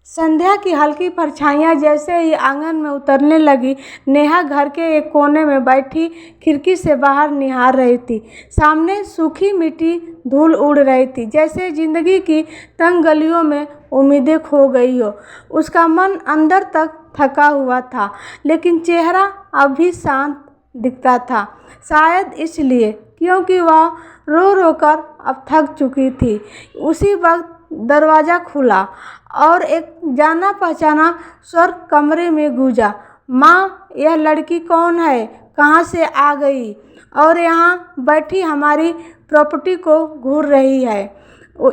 संध्या की हल्की परछाइयाँ जैसे ही आंगन में उतरने लगी, नेहा घर के एक कोने में बैठी खिड़की से बाहर निहार रही थी। सामने सूखी मिट्टी धूल उड़ रही थी, जैसे जिंदगी की तंग गलियों में उम्मीदें खो गई हो। उसका मन अंदर तक थका हुआ था, लेकिन चेहरा अब भी शांत दिखता था। शायद इसलिए क्योंकि वह रो रो कर अब थक चुकी थी। उसी वक्त दरवाज़ा खुला और एक जाना पहचाना स्वर कमरे में गूंजा। माँ, यह लड़की कौन है? कहाँ से आ गई और यहाँ बैठी हमारी प्रॉपर्टी को घूर रही है?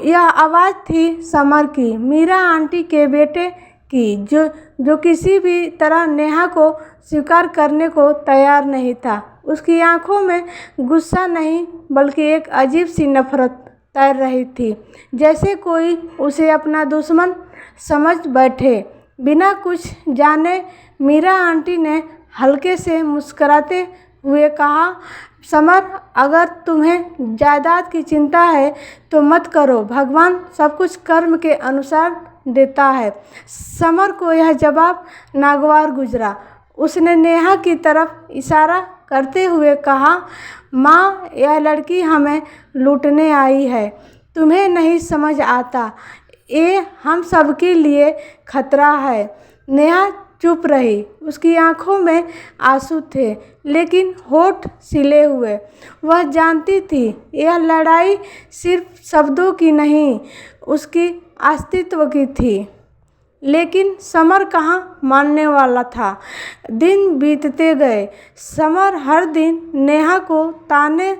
यह आवाज़ थी समर की, मीरा आंटी के बेटे की, जो किसी भी तरह नेहा को स्वीकार करने को तैयार नहीं था। उसकी आंखों में गुस्सा नहीं, बल्कि एक अजीब सी नफरत तैर रही थी, जैसे कोई उसे अपना दुश्मन समझ बैठे। बिना कुछ जाने मीरा आंटी ने हल्के से मुस्कुराते हुए कहा, समर, अगर तुम्हें जायदाद की चिंता है तो मत करो, भगवान सब कुछ कर्म के अनुसार देता है। समर को यह जवाब नागवार गुजरा। उसने नेहा की तरफ इशारा करते हुए कहा, माँ, यह लड़की हमें लूटने आई है। तुम्हें नहीं समझ आता, ये हम सबके लिए खतरा है। नेहा चुप रही। उसकी आंखों में आंसू थे, लेकिन होठ सिले हुए। वह जानती थी यह लड़ाई सिर्फ शब्दों की नहीं, उसकी अस्तित्व की थी। लेकिन समर कहाँ मानने वाला था। दिन बीतते गए। समर हर दिन नेहा को ताने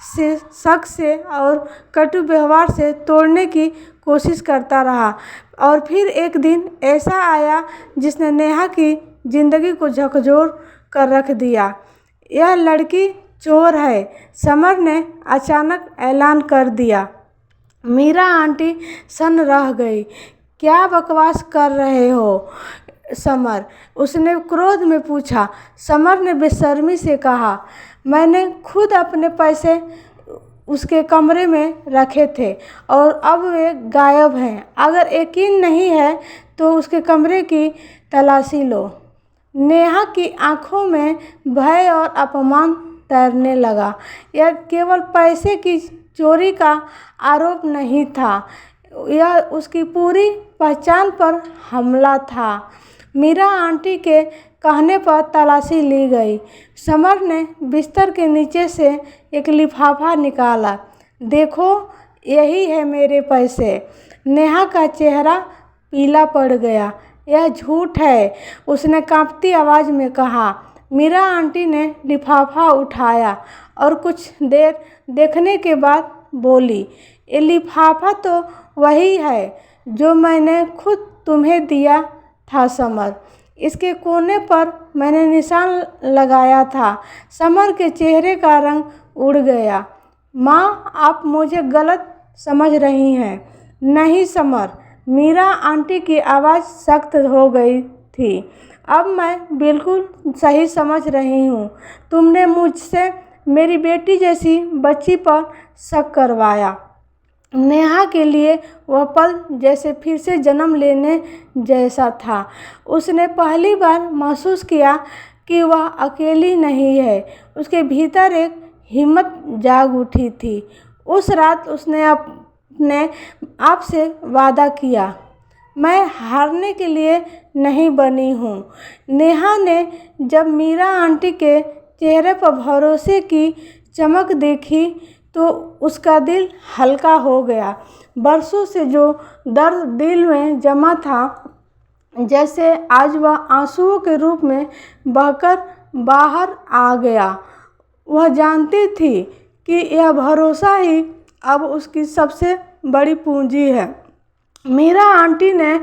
से, शक से और कटु व्यवहार से तोड़ने की कोशिश करता रहा। और फिर एक दिन ऐसा आया जिसने नेहा की जिंदगी को झकझोर कर रख दिया। यह लड़की चोर है, समर ने अचानक ऐलान कर दिया। मीरा आंटी सन्न रह गई। क्या बकवास कर रहे हो समर? उसने क्रोध में पूछा। समर ने बेशर्मी से कहा, मैंने खुद अपने पैसे उसके कमरे में रखे थे और अब वे गायब हैं। अगर यकीन नहीं है तो उसके कमरे की तलाशी लो। नेहा की आंखों में भय और अपमान तैरने लगा। यह केवल पैसे की चोरी का आरोप नहीं था, यह उसकी पूरी पहचान पर हमला था। मीरा आंटी के कहने पर तलाशी ली गई। समर ने बिस्तर के नीचे से एक लिफाफा निकाला। देखो, यही है मेरे पैसे। नेहा का चेहरा पीला पड़ गया। यह झूठ है, उसने कांपती आवाज़ में कहा। मीरा आंटी ने लिफाफा उठाया और कुछ देर देखने के बाद बोली, ये लिफाफा तो वही है जो मैंने खुद तुम्हें दिया था समर। इसके कोने पर मैंने निशान लगाया था। समर के चेहरे का रंग उड़ गया। माँ, आप मुझे गलत समझ रही हैं। नहीं समर, मीरा आंटी की आवाज़ सख्त हो गई थी। अब मैं बिल्कुल सही समझ रही हूँ। तुमने मुझसे मेरी बेटी जैसी बच्ची पर शक करवाया। नेहा के लिए वह पल जैसे फिर से जन्म लेने जैसा था। उसने पहली बार महसूस किया कि वह अकेली नहीं है। उसके भीतर एक हिम्मत जाग उठी थी। उस रात उसने अपने आप से वादा किया, मैं हारने के लिए नहीं बनी हूँ। नेहा ने जब मीरा आंटी के चेहरे पर भरोसे की चमक देखी तो उसका दिल हल्का हो गया। बरसों से जो दर्द दिल में जमा था, जैसे आज वह आंसुओं के रूप में बहकर बाहर आ गया। वह जानती थी कि यह भरोसा ही अब उसकी सबसे बड़ी पूंजी है। मीरा आंटी ने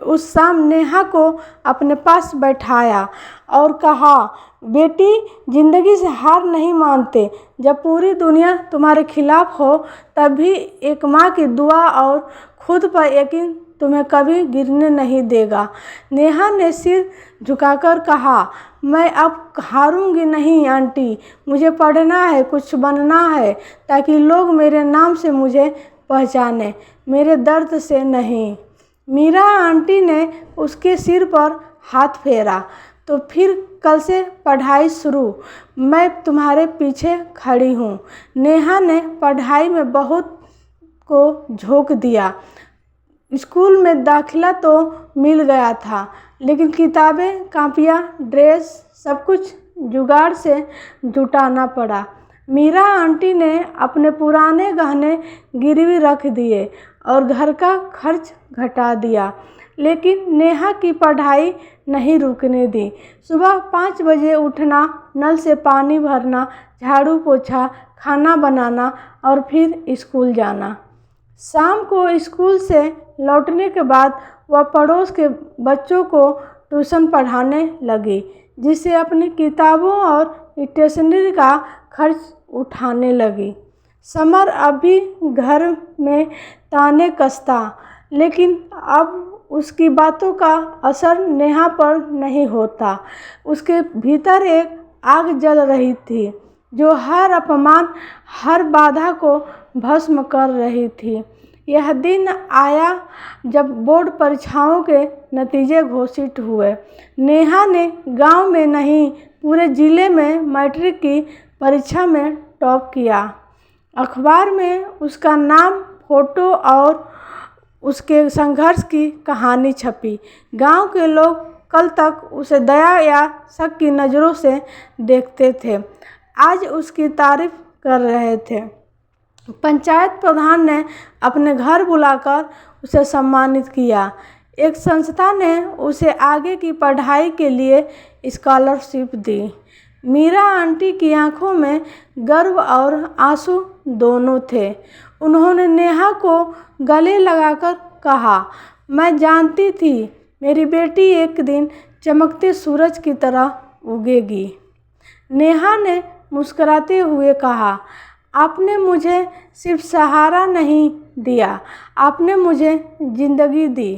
उस शाम नेहा को अपने पास बैठाया और कहा, बेटी, ज़िंदगी से हार नहीं मानते। जब पूरी दुनिया तुम्हारे खिलाफ हो तब भी एक माँ की दुआ और खुद पर यकीन तुम्हें कभी गिरने नहीं देगा। नेहा ने सिर झुकाकर कहा, मैं अब हारूंगी नहीं आंटी। मुझे पढ़ना है, कुछ बनना है, ताकि लोग मेरे नाम से मुझे पहचाने, मेरे दर्द से नहीं। मीरा आंटी ने उसके सिर पर हाथ फेरा। तो फिर कल से पढ़ाई शुरू, मैं तुम्हारे पीछे खड़ी हूँ। नेहा ने पढ़ाई में बहुत को झोंक दिया। स्कूल में दाखिला तो मिल गया था, लेकिन किताबें, कापियाँ, ड्रेस सब कुछ जुगाड़ से जुटाना पड़ा। मीरा आंटी ने अपने पुराने गहने गिरवी रख दिए और घर का खर्च घटा दिया, लेकिन नेहा की पढ़ाई नहीं रुकने दी। सुबह 5 बजे उठना, नल से पानी भरना, झाड़ू पोछा, खाना बनाना और फिर स्कूल जाना। शाम को स्कूल से लौटने के बाद वह पड़ोस के बच्चों को ट्यूशन पढ़ाने लगी, जिससे अपनी किताबों और स्टेशनरी का खर्च उठाने लगी। समर अभी घर में ताने कसता, लेकिन अब उसकी बातों का असर नेहा पर नहीं होता। उसके भीतर एक आग जल रही थी, जो हर अपमान, हर बाधा को भस्म कर रही थी। यह दिन आया जब बोर्ड परीक्षाओं के नतीजे घोषित हुए। नेहा ने गांव में नहीं, पूरे ज़िले में मैट्रिक की परीक्षा में टॉप किया। अखबार में उसका नाम, फोटो और उसके संघर्ष की कहानी छपी। गांव के लोग कल तक उसे दया या शक की नज़रों से देखते थे, आज उसकी तारीफ कर रहे थे। पंचायत प्रधान ने अपने घर बुलाकर उसे सम्मानित किया। एक संस्था ने उसे आगे की पढ़ाई के लिए स्कॉलरशिप दी। मीरा आंटी की आंखों में गर्व और आंसू दोनों थे। उन्होंने नेहा को गले लगाकर कहा, मैं जानती थी मेरी बेटी एक दिन चमकते सूरज की तरह उगेगी। नेहा ने मुस्कुराते हुए कहा, आपने मुझे सिर्फ सहारा नहीं दिया, आपने मुझे ज़िंदगी दी।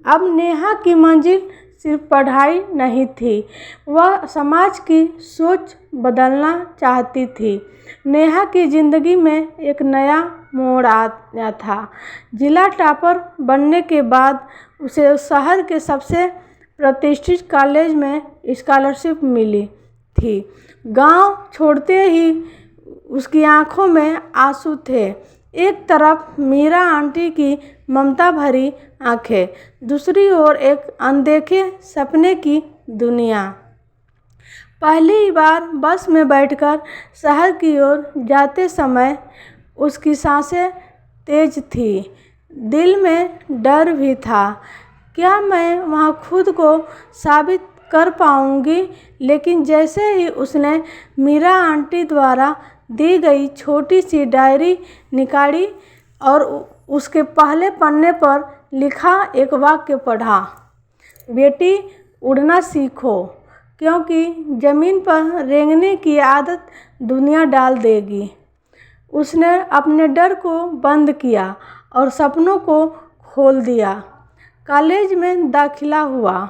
अब नेहा की मंजिल सिर्फ पढ़ाई नहीं थी, वह समाज की सोच बदलना चाहती थी। नेहा की ज़िंदगी में एक नया मोड़ आया था। जिला टॉपर बनने के बाद उसे शहर के सबसे प्रतिष्ठित कॉलेज में स्कॉलरशिप मिली थी। गांव छोड़ते ही उसकी आंखों में आंसू थे। एक तरफ मीरा आंटी की ममता भरी आंखें, दूसरी ओर एक अनदेखे सपने की दुनिया। पहली बार बस में बैठकर शहर की ओर जाते समय उसकी सांसें तेज थी, दिल में डर भी था। क्या मैं वहाँ खुद को साबित कर पाऊँगी? लेकिन जैसे ही उसने मीरा आंटी द्वारा दी गई छोटी सी डायरी निकाली और उसके पहले पन्ने पर लिखा एक वाक्य पढ़ा, बेटी उड़ना सीखो, क्योंकि ज़मीन पर रेंगने की आदत दुनिया डाल देगी। उसने अपने डर को बंद किया और सपनों को खोल दिया। कॉलेज में दाखिला हुआ।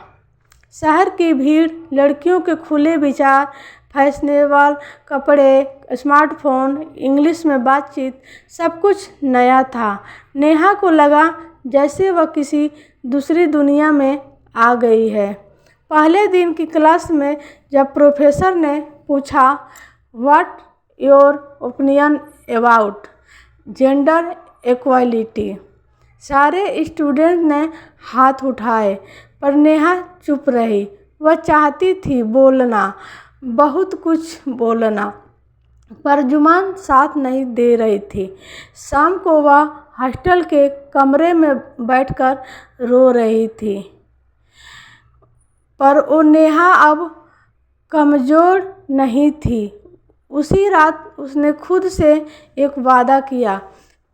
शहर की भीड़, लड़कियों के खुले विचार, फैशनेबल कपड़े, स्मार्टफोन, इंग्लिश में बातचीत, सब कुछ नया था। नेहा को लगा जैसे वह किसी दूसरी दुनिया में आ गई है। पहले दिन की क्लास में जब प्रोफेसर ने पूछा, what your opinion about gender equality, सारे स्टूडेंट ने हाथ उठाए, पर नेहा चुप रही। वह चाहती थी बोलना, बहुत कुछ बोलना, पर जुबान साथ नहीं दे रही थी। शाम को वह हॉस्टल के कमरे में बैठकर रो रही थी, पर वो नेहा अब कमज़ोर नहीं थी। उसी रात उसने खुद से एक वादा किया,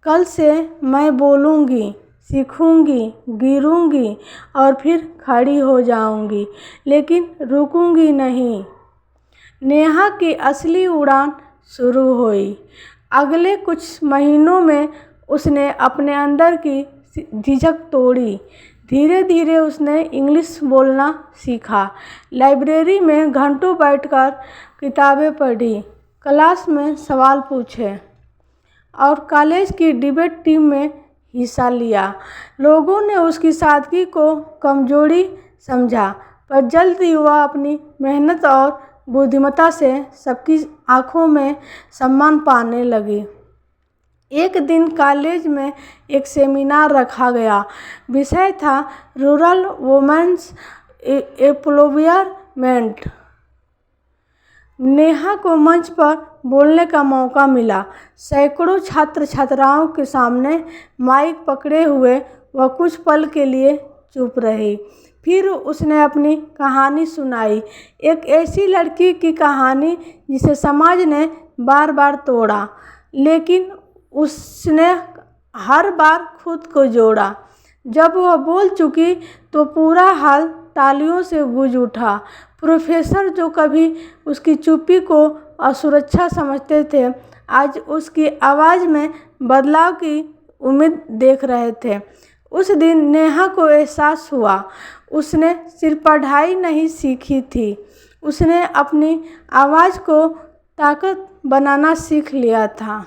कल से मैं बोलूँगी, सीखूँगी, गिरूँगी और फिर खड़ी हो जाऊँगी, लेकिन रुकूँगी नहीं। नेहा की असली उड़ान शुरू हुई। अगले कुछ महीनों में उसने अपने अंदर की झिझक तोड़ी। धीरे धीरे उसने इंग्लिश बोलना सीखा, लाइब्रेरी में घंटों बैठकर किताबें पढ़ी, क्लास में सवाल पूछे और कॉलेज की डिबेट टीम में हिस्सा लिया। लोगों ने उसकी सादगी को कमजोरी समझा, पर जल्द ही वह अपनी मेहनत और बुद्धिमत्ता से सबकी आंखों में सम्मान पाने लगी। एक दिन कॉलेज में एक सेमिनार रखा गया। विषय था रूरल वुमेन्स एम्प्लॉयमेंट। नेहा को मंच पर बोलने का मौका मिला। सैकड़ों छात्र छात्राओं के सामने माइक पकड़े हुए वह कुछ पल के लिए चुप रही। फिर उसने अपनी कहानी सुनाई, एक ऐसी लड़की की कहानी जिसे समाज ने बार बार तोड़ा, लेकिन उसने हर बार खुद को जोड़ा। जब वह बोल चुकी तो पूरा हॉल तालियों से गूंज उठा। प्रोफेसर, जो कभी उसकी चुप्पी को असुरक्षा समझते थे, आज उसकी आवाज़ में बदलाव की उम्मीद देख रहे थे। उस दिन नेहा को एहसास हुआ, उसने सिर्फ पढ़ाई नहीं सीखी थी, उसने अपनी आवाज़ को ताकत बनाना सीख लिया था।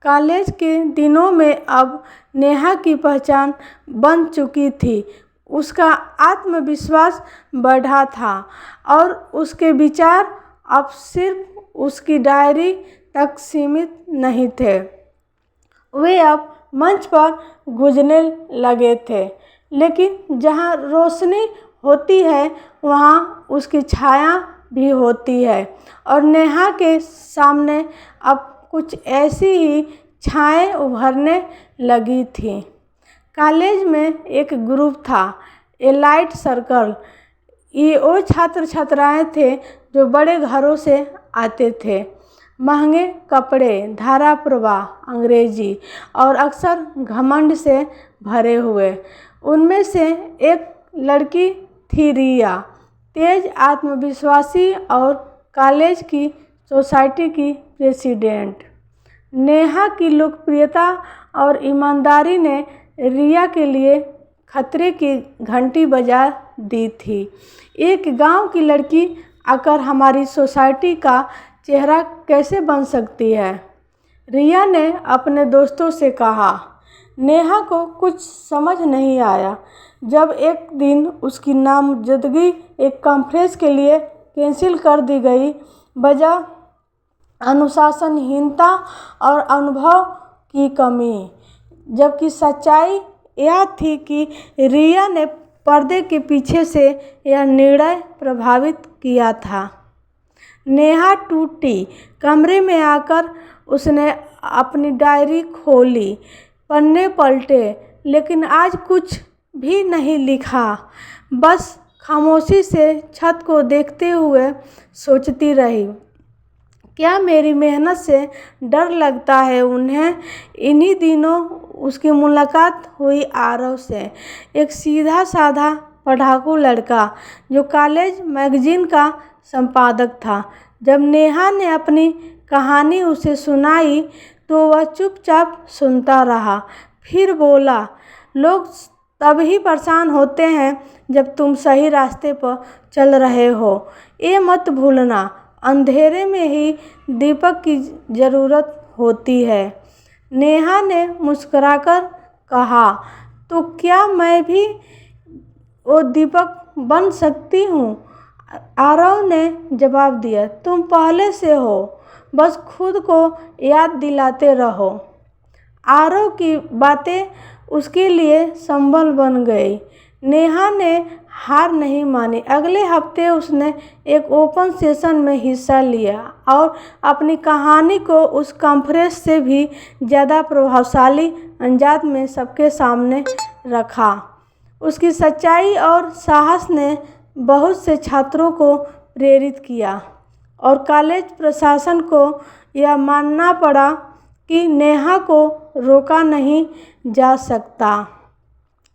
कॉलेज के दिनों में अब नेहा की पहचान बन चुकी थी। उसका आत्मविश्वास बढ़ा था और उसके विचार अब सिर्फ उसकी डायरी तक सीमित नहीं थे, वे अब मंच पर गूंजने लगे थे। लेकिन जहाँ रोशनी होती है वहाँ उसकी छाया भी होती है, और नेहा के सामने अब कुछ ऐसी ही छाएं उभरने लगी थी। कॉलेज में एक ग्रुप था, एलाइट सर्कल। ये वो छात्र छात्राएं थे जो बड़े घरों से आते थे, महंगे कपड़े, धारा प्रवाह, अंग्रेजी और अक्सर घमंड से भरे हुए। उनमें से एक लड़की थी रिया, तेज, आत्मविश्वासी और कॉलेज की सोसाइटी की प्रेसिडेंट। नेहा की लोकप्रियता और ईमानदारी ने रिया के लिए खतरे की घंटी बजा दी थी। एक गांव की लड़की आकर हमारी सोसाइटी का चेहरा कैसे बन सकती है? रिया ने अपने दोस्तों से कहा। नेहा को कुछ समझ नहीं आया। जब एक दिन उसकी नामजदगी एक कॉन्फ्रेंस के लिए कैंसिल कर दी गई, वजह अनुशासनहीनता और अनुभव की कमी, जबकि सच्चाई यह थी कि रिया ने पर्दे के पीछे से यह निर्णय प्रभावित किया था। नेहा टूटी। कमरे में आकर उसने अपनी डायरी खोली, पन्ने पलटे, लेकिन आज कुछ भी नहीं लिखा। बस खामोशी से छत को देखते हुए सोचती रही, क्या मेरी मेहनत से डर लगता है उन्हें? इन्हीं दिनों उसकी मुलाकात हुई आरव से, एक सीधा साधा पढ़ाकू लड़का जो कॉलेज मैगजीन का संपादक था। जब नेहा ने अपनी कहानी उसे सुनाई तो वह चुपचाप सुनता रहा। फिर बोला, लोग तभी परेशान होते हैं जब तुम सही रास्ते पर चल रहे हो। ये मत भूलना, अंधेरे में ही दीपक की ज़रूरत होती है। नेहा ने मुस्कुराकर कहा, तो क्या मैं भी वो दीपक बन सकती हूँ? आरव ने जवाब दिया, तुम पहले से हो, बस खुद को याद दिलाते रहो। आरव की बातें उसके लिए संबल बन गई। नेहा ने हार नहीं मानी। अगले हफ्ते उसने एक ओपन सेशन में हिस्सा लिया और अपनी कहानी को उस कॉन्फ्रेंस से भी ज़्यादा प्रभावशाली अंदाज में सबके सामने रखा। उसकी सच्चाई और साहस ने बहुत से छात्रों को प्रेरित किया और कॉलेज प्रशासन को यह मानना पड़ा कि नेहा को रोका नहीं जा सकता।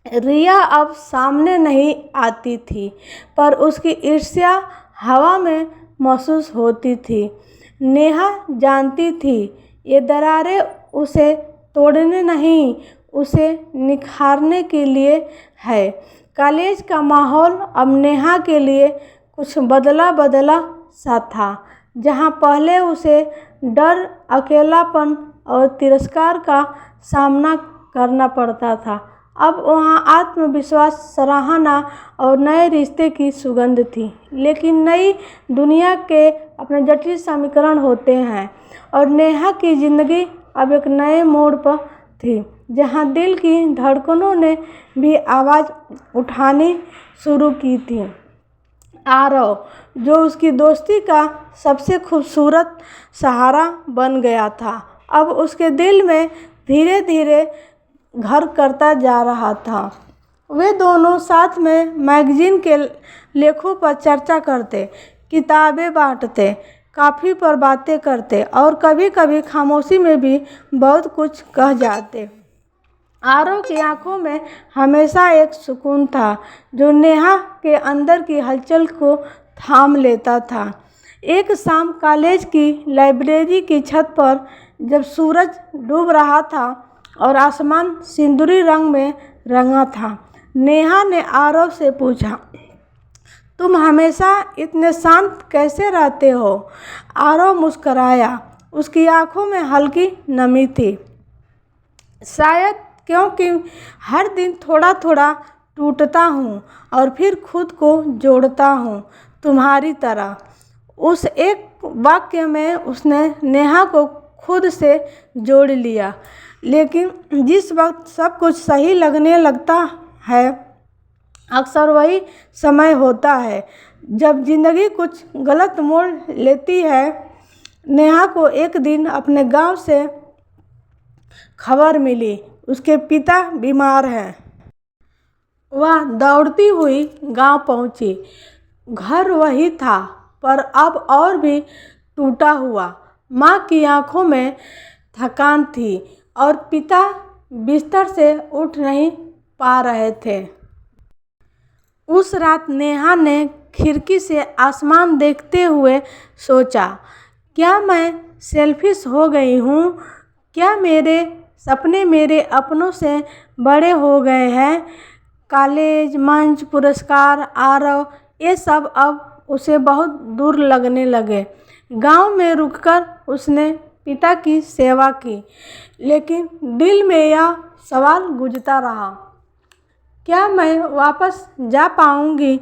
रिया अब सामने नहीं आती थी, पर उसकी ईर्ष्या हवा में महसूस होती थी। नेहा जानती थी ये दरारें उसे तोड़ने नहीं, उसे निखारने के लिए है। कॉलेज का माहौल अब नेहा के लिए कुछ बदला बदला सा था। जहाँ पहले उसे डर, अकेलापन और तिरस्कार का सामना करना पड़ता था। अब वहाँ आत्मविश्वास, सराहना और नए रिश्ते की सुगंध थी। लेकिन नई दुनिया के अपने जटिल समीकरण होते हैं और नेहा की ज़िंदगी अब एक नए मोड़ पर थी, जहाँ दिल की धड़कनों ने भी आवाज़ उठानी शुरू की थी। आरव, जो उसकी दोस्ती का सबसे खूबसूरत सहारा बन गया था, अब उसके दिल में धीरे धीरे घर करता जा रहा था। वे दोनों साथ में मैगजीन के लेखों पर चर्चा करते, किताबें बांटते, कॉफ़ी पर बातें करते और कभी कभी खामोशी में भी बहुत कुछ कह जाते। आरव की आंखों में हमेशा एक सुकून था जो नेहा के अंदर की हलचल को थाम लेता था। एक शाम कॉलेज की लाइब्रेरी की छत पर जब सूरज डूब रहा था और आसमान सिंदूरी रंग में रंगा था, नेहा ने आरव से पूछा, तुम हमेशा इतने शांत कैसे रहते हो? आरव मुस्कराया। उसकी आंखों में हल्की नमी थी। शायद क्योंकि हर दिन थोड़ा थोड़ा टूटता हूँ और फिर खुद को जोड़ता हूँ, तुम्हारी तरह। उस एक वाक्य में उसने नेहा को खुद से जोड़ लिया। लेकिन जिस वक्त सब कुछ सही लगने लगता है, अक्सर वही समय होता है जब ज़िंदगी कुछ गलत मोड़ लेती है। नेहा को एक दिन अपने गांव से खबर मिली, उसके पिता बीमार हैं। वह दौड़ती हुई गांव पहुंची। घर वही था, पर अब और भी टूटा हुआ। माँ की आंखों में थकान थी और पिता बिस्तर से उठ नहीं पा रहे थे। उस रात नेहा ने खिड़की से आसमान देखते हुए सोचा, क्या मैं सेल्फिश हो गई हूँ? क्या मेरे सपने मेरे अपनों से बड़े हो गए हैं? कॉलेज, मंच, पुरस्कार, आरव, ये सब अब उसे बहुत दूर लगने लगे। गांव में रुककर उसने पिता की सेवा की, लेकिन दिल में यह सवाल गूंजता रहा, क्या मैं वापस जा पाऊंगी?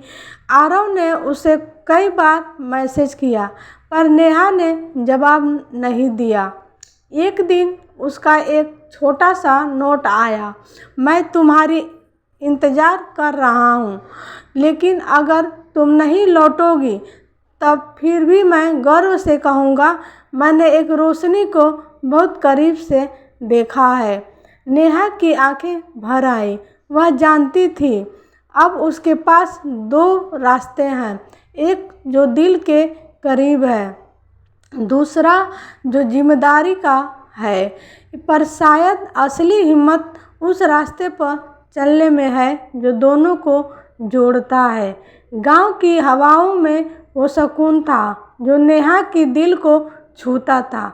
आरव ने उसे कई बार मैसेज किया, पर नेहा ने जवाब नहीं दिया। एक दिन उसका एक छोटा सा नोट आया, मैं तुम्हारी इंतज़ार कर रहा हूँ, लेकिन अगर तुम नहीं लौटोगी तब फिर भी मैं गर्व से कहूँगा, मैंने एक रोशनी को बहुत करीब से देखा है। नेहा की आंखें भर आई। वह जानती थी अब उसके पास दो रास्ते हैं, एक जो दिल के करीब है, दूसरा जो जिम्मेदारी का है। पर शायद असली हिम्मत उस रास्ते पर चलने में है जो दोनों को जोड़ता है। गांव की हवाओं में वो सुकून था जो नेहा की दिल को छूता था,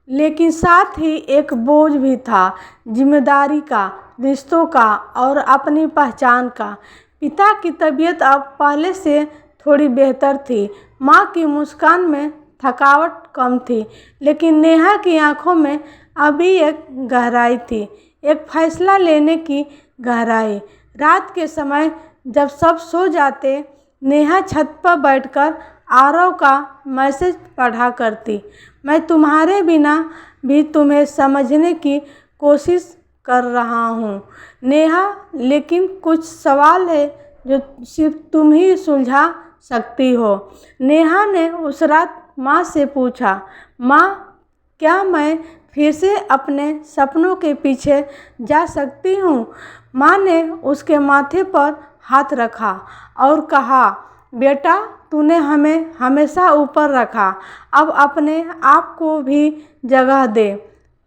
लेकिन साथ ही एक बोझ भी था, जिम्मेदारी का, रिश्तों का और अपनी पहचान का। पिता की तबीयत अब पहले से थोड़ी बेहतर थी। माँ की मुस्कान में थकावट कम थी, लेकिन नेहा की आंखों में अभी एक गहराई थी, एक फैसला लेने की गहराई। रात के समय जब सब सो जाते, नेहा छत पर बैठकर आरव का मैसेज पढ़ा करती, मैं तुम्हारे बिना भी तुम्हें समझने की कोशिश कर रहा हूँ नेहा, लेकिन कुछ सवाल है जो सिर्फ तुम ही सुलझा सकती हो। नेहा ने उस रात माँ से पूछा, माँ, क्या मैं फिर से अपने सपनों के पीछे जा सकती हूँ? माँ ने उसके माथे पर हाथ रखा और कहा, बेटा, तूने हमें हमेशा ऊपर रखा, अब अपने आप को भी जगह दे।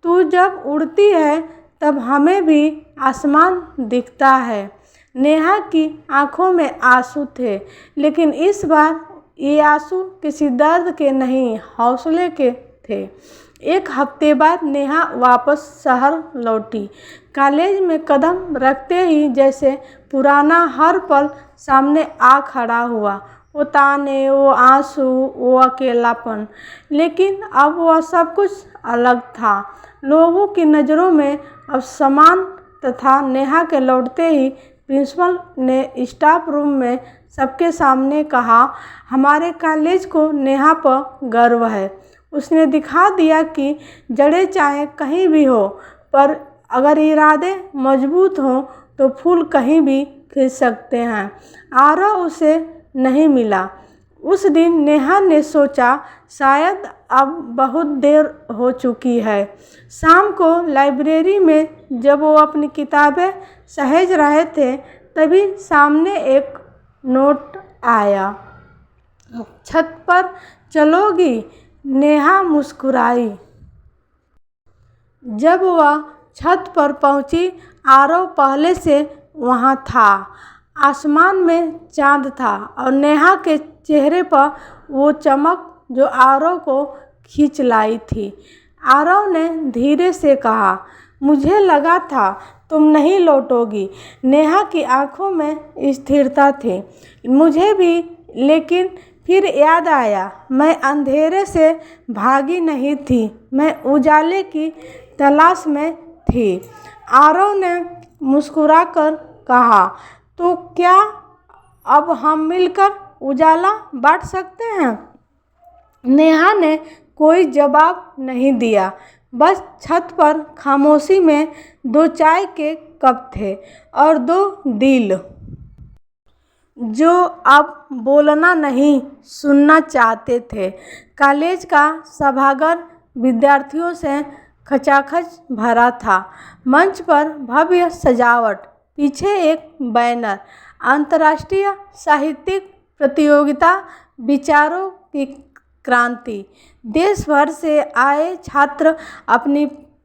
तू जब उड़ती है तब हमें भी आसमान दिखता है। नेहा की आंखों में आंसू थे, लेकिन इस बार ये आंसू किसी दर्द के नहीं, हौसले के थे। एक हफ्ते बाद नेहा वापस शहर लौटी। कॉलेज में कदम रखते ही जैसे पुराना हर पल सामने आ खड़ा हुआ। वो ताने, वो आंसू, वो अकेलापन। लेकिन अब वह सब कुछ अलग था। लोगों की नज़रों में अब सम्मान तथा नेहा के लौटते ही प्रिंसिपल ने स्टाफ रूम में सबके सामने कहा, हमारे कॉलेज को नेहा पर गर्व है। उसने दिखा दिया कि जड़ें चाहे कहीं भी हो, पर अगर इरादे मजबूत हों तो फूल कहीं भी खिल सकते हैं। आरव उसे नहीं मिला। उस दिन नेहा ने सोचा, शायद अब बहुत देर हो चुकी है। शाम को लाइब्रेरी में जब वो अपनी किताबें सहेज रहे थे, तभी सामने एक नोट आया। छत पर चलोगी? नेहा मुस्कुराई। जब वह छत पर पहुंची, आरव पहले से वहां था। आसमान में चांद था और नेहा के चेहरे पर वो चमक जो आरव को खींच लाई थी। आरव ने धीरे से कहा, मुझे लगा था तुम नहीं लौटोगी। नेहा की आंखों में स्थिरता थी। मुझे भी, लेकिन फिर याद आया, मैं अंधेरे से भागी नहीं थी, मैं उजाले की तलाश में थी। आरव ने मुस्कुराकर कहा, तो क्या अब हम मिलकर उजाला बांट सकते हैं? नेहा ने कोई जवाब नहीं दिया। बस छत पर खामोशी में 2 चाय के कप थे और 2 दिल जो अब बोलना नहीं, सुनना चाहते थे। कॉलेज का सभागार विद्यार्थियों से खचाखच भरा था। मंच पर भव्य सजावट, पीछे एक बैनर, अंतर्राष्ट्रीय साहित्यिक प्रतियोगिता, विचारों की क्रांति। देश भर से आए छात्र अपनी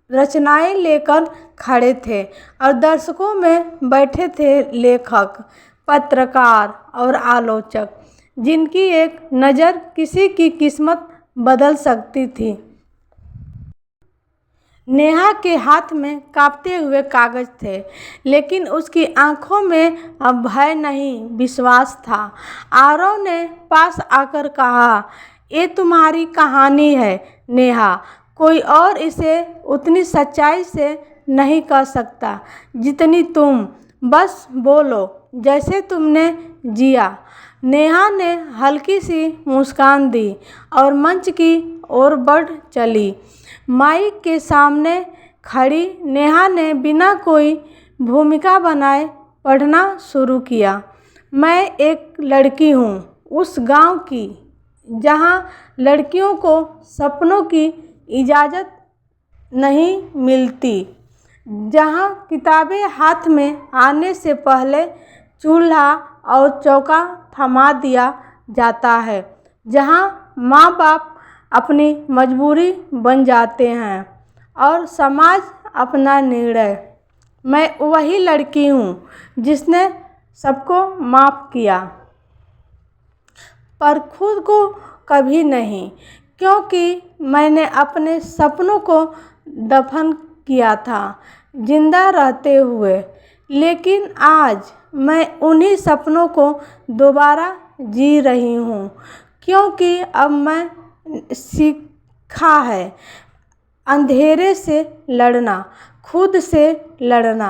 रचनाएं लेकर खड़े थे और दर्शकों में बैठे थे लेखक, पत्रकार और आलोचक, जिनकी एक नज़र किसी की किस्मत बदल सकती थी। नेहा के हाथ में कांपते हुए कागज थे, लेकिन उसकी आंखों में अब भय नहीं, विश्वास था। आरव ने पास आकर कहा, ये तुम्हारी कहानी है नेहा, कोई और इसे उतनी सच्चाई से नहीं कह सकता जितनी तुम। बस बोलो जैसे तुमने जिया। नेहा ने हल्की सी मुस्कान दी और मंच की ओर बढ़ चली। माइक के सामने खड़ी नेहा ने बिना कोई भूमिका बनाए पढ़ना शुरू किया। मैं एक लड़की हूँ उस गांव की, जहाँ लड़कियों को सपनों की इजाज़त नहीं मिलती, जहाँ किताबें हाथ में आने से पहले चूल्हा और चौका थमा दिया जाता है, जहाँ माँ बाप अपनी मजबूरी बन जाते हैं और समाज अपना निर्णय। मैं वही लड़की हूँ जिसने सबको माफ़ किया, पर खुद को कभी नहीं, क्योंकि मैंने अपने सपनों को दफन किया था जिंदा रहते हुए। लेकिन आज मैं उन्हीं सपनों को दोबारा जी रही हूँ, क्योंकि अब मैं सीखा है अंधेरे से लड़ना, खुद से लड़ना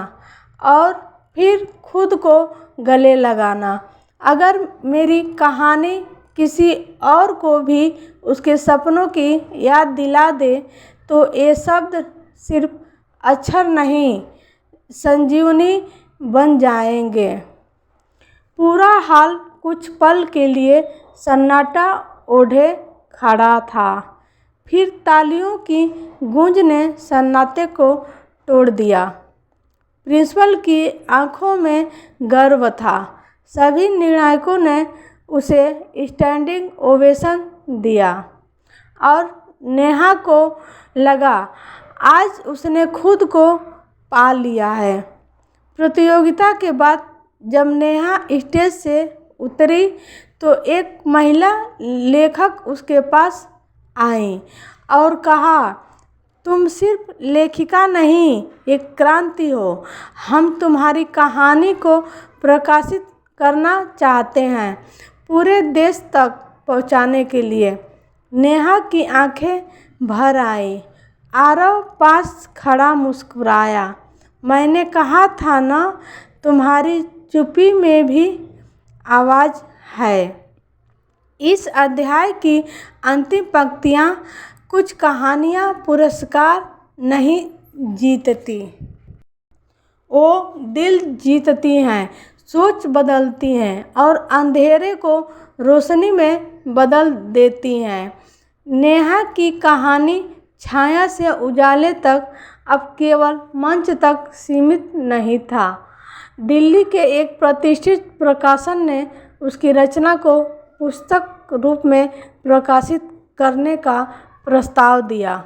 और फिर खुद को गले लगाना। अगर मेरी कहानी किसी और को भी उसके सपनों की याद दिला दे, तो ये शब्द सिर्फ अक्षर नहीं, संजीवनी बन जाएंगे। पूरा हाल कुछ पल के लिए सन्नाटा ओढ़े खड़ा था। फिर तालियों की गूंज ने सन्नाटे को तोड़ दिया। प्रिंसिपल की आंखों में गर्व था। सभी निर्णायकों ने उसे स्टैंडिंग ओवेशन दिया और नेहा को लगा आज उसने खुद को पा लिया है। प्रतियोगिता के बाद जब नेहा स्टेज से उतरी, तो एक महिला लेखक उसके पास आई और कहा, तुम सिर्फ लेखिका नहीं, एक क्रांति हो। हम तुम्हारी कहानी को प्रकाशित करना चाहते हैं। पूरे देश तक पहुंचाने के लिए। नेहा की आंखें भर आई। आरव पास खड़ा मुस्कुराया। मैंने कहा था ना, तुम्हारी चुप्पी में भी आवाज़ है। इस अध्याय की अंतिम पंक्तियाँ कुछ कहानियाँ पुरस्कार नहीं जीतती, वो दिल जीतती हैं, सोच बदलती हैं और अंधेरे को रोशनी में बदल देती हैं। नेहा की कहानी छाया से उजाले तक अब केवल मंच तक सीमित नहीं था। दिल्ली के एक प्रतिष्ठित प्रकाशन ने उसकी रचना को पुस्तक रूप में प्रकाशित करने का प्रस्ताव दिया।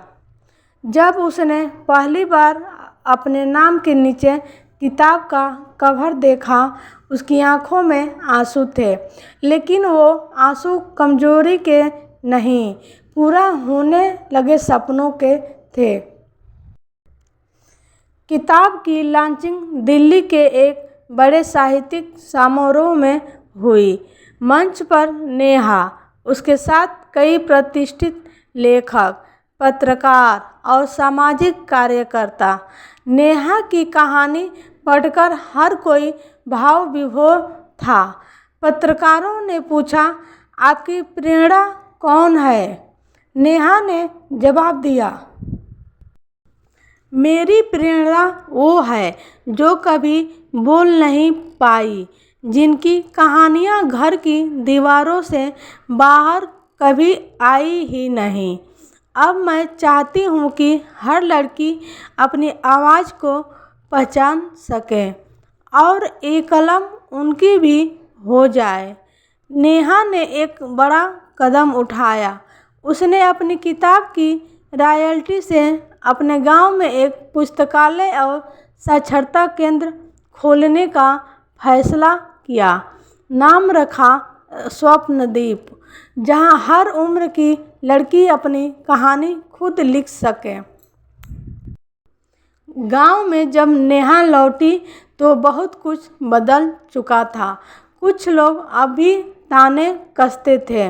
जब उसने पहली बार अपने नाम के नीचे किताब का कवर देखा, उसकी आंखों में आंसू थे, लेकिन वो आंसू कमजोरी के नहीं, पूरा होने लगे सपनों के थे। किताब की लॉन्चिंग दिल्ली के एक बड़े साहित्यिक समारोह में हुई। मंच पर नेहा, उसके साथ कई प्रतिष्ठित लेखक, पत्रकार और सामाजिक कार्यकर्ता। नेहा की कहानी पढ़कर हर कोई भाव विभोर था। पत्रकारों ने पूछा, आपकी प्रेरणा कौन है? नेहा ने जवाब दिया, मेरी प्रेरणा वो है जो कभी बोल नहीं पाई, जिनकी कहानियाँ घर की दीवारों से बाहर कभी आई ही नहीं। अब मैं चाहती हूँ कि हर लड़की अपनी आवाज़ को पहचान सके और एक कलम उनकी भी हो जाए। नेहा ने एक बड़ा कदम उठाया। उसने अपनी किताब की रॉयल्टी से अपने गांव में एक पुस्तकालय और साक्षरता केंद्र खोलने का फैसला किया। नाम रखा स्वप्नदीप, जहां हर उम्र की लड़की अपनी कहानी खुद लिख सके। गांव में जब नेहा लौटी तो बहुत कुछ बदल चुका था। कुछ लोग अभी ताने कसते थे,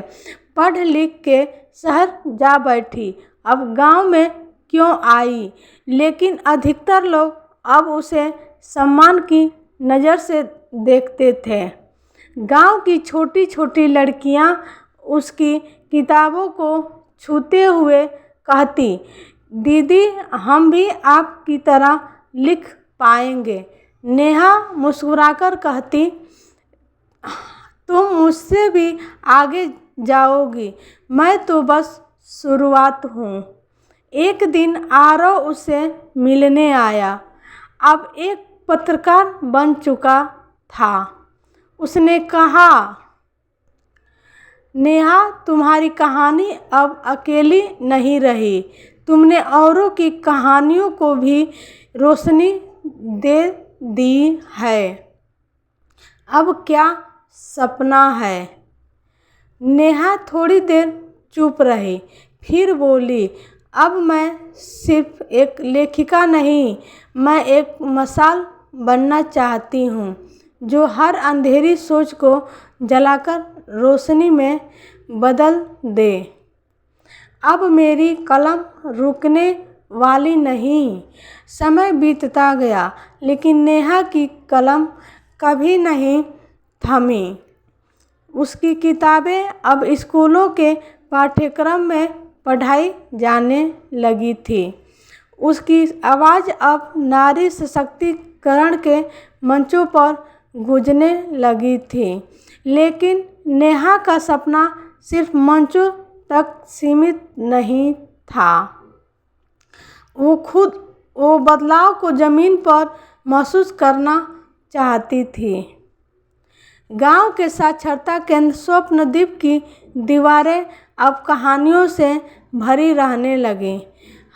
पढ़ लिख के शहर जा बैठी, अब गांव में क्यों आई। लेकिन अधिकतर लोग अब उसे सम्मान की नज़र से देखते थे। गांव की छोटी छोटी लड़कियां उसकी किताबों को छूते हुए कहती, दीदी हम भी आपकी तरह लिख पाएंगे। नेहा मुस्कुराकर कहती, तुम मुझसे भी आगे जाओगी, मैं तो बस शुरुआत हूँ। एक दिन आरव उससे मिलने आया। अब एक पत्रकार बन चुका था। उसने कहा, नेहा तुम्हारी कहानी अब अकेली नहीं रही, तुमने औरों की कहानियों को भी रोशनी दे दी है। अब क्या सपना है? नेहा थोड़ी देर चुप रही, फिर बोली, अब मैं सिर्फ एक लेखिका नहीं, मैं एक मशाल बनना चाहती हूँ जो हर अंधेरी सोच को जलाकर रोशनी में बदल दे। अब मेरी कलम रुकने वाली नहीं। समय बीतता गया, लेकिन नेहा की कलम कभी नहीं थमी। उसकी किताबें अब स्कूलों के पाठ्यक्रम में पढ़ाई जाने लगी थी। उसकी आवाज़ अब नारी सशक्तिकरण के मंचों पर गूंजने लगी थी। लेकिन नेहा का सपना सिर्फ मंचों तक सीमित नहीं था। वो बदलाव को ज़मीन पर महसूस करना चाहती थी। गांव के साक्षरता केंद्र स्वप्नदीप की दीवारें अब कहानियों से भरी रहने लगी।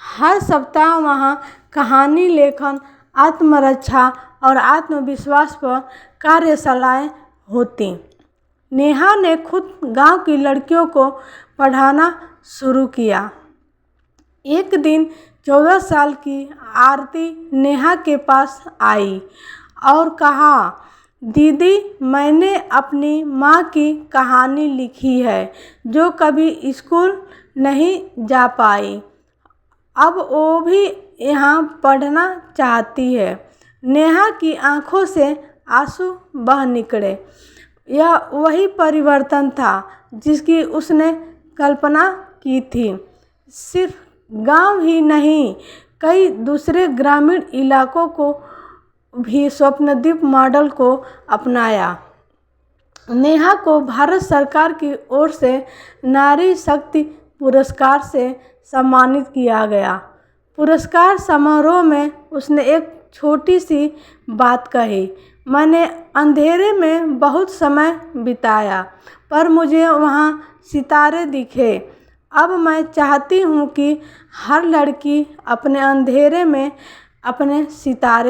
हर सप्ताह वहां कहानी लेखन, आत्मरक्षा और आत्मविश्वास पर कार्यशालाएं होती। नेहा ने खुद गांव की लड़कियों को पढ़ाना शुरू किया। एक दिन 14 साल की आरती नेहा के पास आई और कहा, दीदी, मैंने अपनी माँ की कहानी लिखी है जो कभी स्कूल नहीं जा पाई। अब वो भी यहाँ पढ़ना चाहती है। नेहा की आंखों से आंसू बह निकले। यह वही परिवर्तन था जिसकी उसने कल्पना की थी। सिर्फ गांव ही नहीं, कई दूसरे ग्रामीण इलाकों को भी स्वप्नदीप मॉडल को अपनाया। नेहा को भारत सरकार की ओर से नारी शक्ति पुरस्कार से सम्मानित किया गया। पुरस्कार समारोह में उसने एक छोटी सी बात कही, मैंने अंधेरे में बहुत समय बिताया पर मुझे वहाँ सितारे दिखे। अब मैं चाहती हूँ कि हर लड़की अपने अंधेरे में अपने सितारे